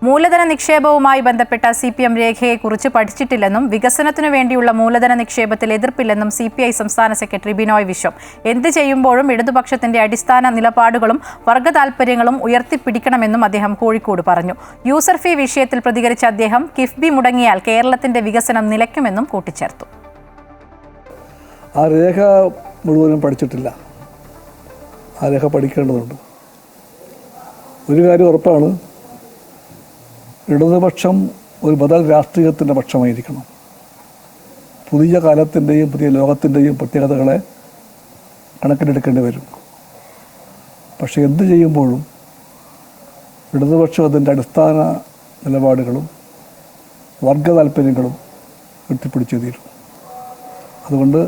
മൂലധന നിക്ഷേപവുമായി ബന്ധപ്പെട്ട CPM രേഖയെക്കുറിച്ച് പഠിച്ചിട്ടില്ലെന്നും വികസനത്തിനു വേണ്ടിയുള്ള മൂലധന നിക്ഷേപത്തിൽ എതിർപ്പില്ലെന്നും CPI സംസ്ഥാന സെക്രട്ടറി ബിനോയ് വിശ്വം. എന്ത് ചെയ്യുമ്പോഴും ഇടതുപക്ഷത്തിന്റെ അടിസ്ഥാന നിലപാടുകളും വർഗ താൽപര്യങ്ങളും ഉയർത്തിപ്പിടിക്കണമെന്നും അദ്ദേഹം കോഴിക്കോട് പറഞ്ഞു. യൂസർ ഫീ വിഷയത്തിൽ പ്രതികരിച്ച അദ്ദേഹം കിഫ്ബി മുടങ്ങിയാൽ കേരളത്തിന്റെ വികസനം നിലയ്ക്കുമെന്നും കൂട്ടിച്ചേർത്തു. ആ രേഖ മുഴുവനും പഠിച്ചിട്ടില്ല. ആ രേഖ പഠിക്കേണ്ടതുണ്ട്. ഒരു കാര്യം ഉറപ്പാണ്, ഇടതുപക്ഷം ഒരു ബദൽ രാഷ്ട്രീയത്തിൻ്റെ പക്ഷമായിരിക്കണം. പുതിയ കാലത്തിൻ്റെയും പുതിയ ലോകത്തിൻ്റെയും പ്രത്യേകതകളെ കണക്കിലെടുക്കേണ്ടി വരും. പക്ഷേ എന്ത് ചെയ്യുമ്പോഴും ഇടതുപക്ഷം അതിൻ്റെ അടിസ്ഥാന നിലപാടുകളും വർഗ താൽപ്പര്യങ്ങളും ഉയർത്തിപ്പിടിച്ചു തീരും. അതുകൊണ്ട്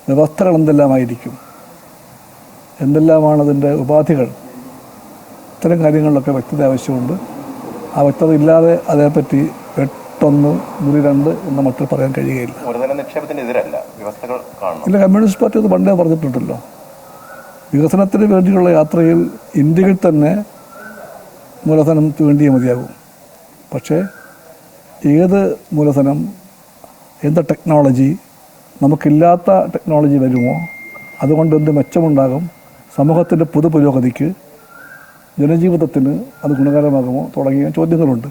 വ്യവസ്ഥകൾ എന്തെല്ലാമായിരിക്കും, എന്തെല്ലാമാണ് അതിൻ്റെ ഉപാധികൾ, ഇത്തരം കാര്യങ്ങളിലൊക്കെ വ്യക്തത ആവശ്യമുണ്ട്. ആ വ്യക്തത ഇല്ലാതെ അതേപ്പറ്റി 8-1-2 എന്ന മട്ടിൽ പറയാൻ കഴിയുകയില്ല. ഇല്ല, കമ്മ്യൂണിസ്റ്റ് പാർട്ടി അത് പണ്ടേ പറഞ്ഞിട്ടുണ്ടല്ലോ. വികസനത്തിന് വേണ്ടിയുള്ള യാത്രയിൽ ഇന്ത്യയിൽ തന്നെ മൂലധനം വേണ്ടിയേ മതിയാകും. പക്ഷേ ഏത് മൂലധനം, എന്ത് ടെക്നോളജി, നമുക്കില്ലാത്ത ടെക്നോളജി വരുമോ, അതുകൊണ്ട് എന്ത് മെച്ചമുണ്ടാകും, സമൂഹത്തിൻ്റെ പുതുപുരോഗതിക്ക്, ജനജീവിതത്തിന് അത് ഗുണകരമാകുമോ തുടങ്ങിയ ചോദ്യങ്ങളുണ്ട്.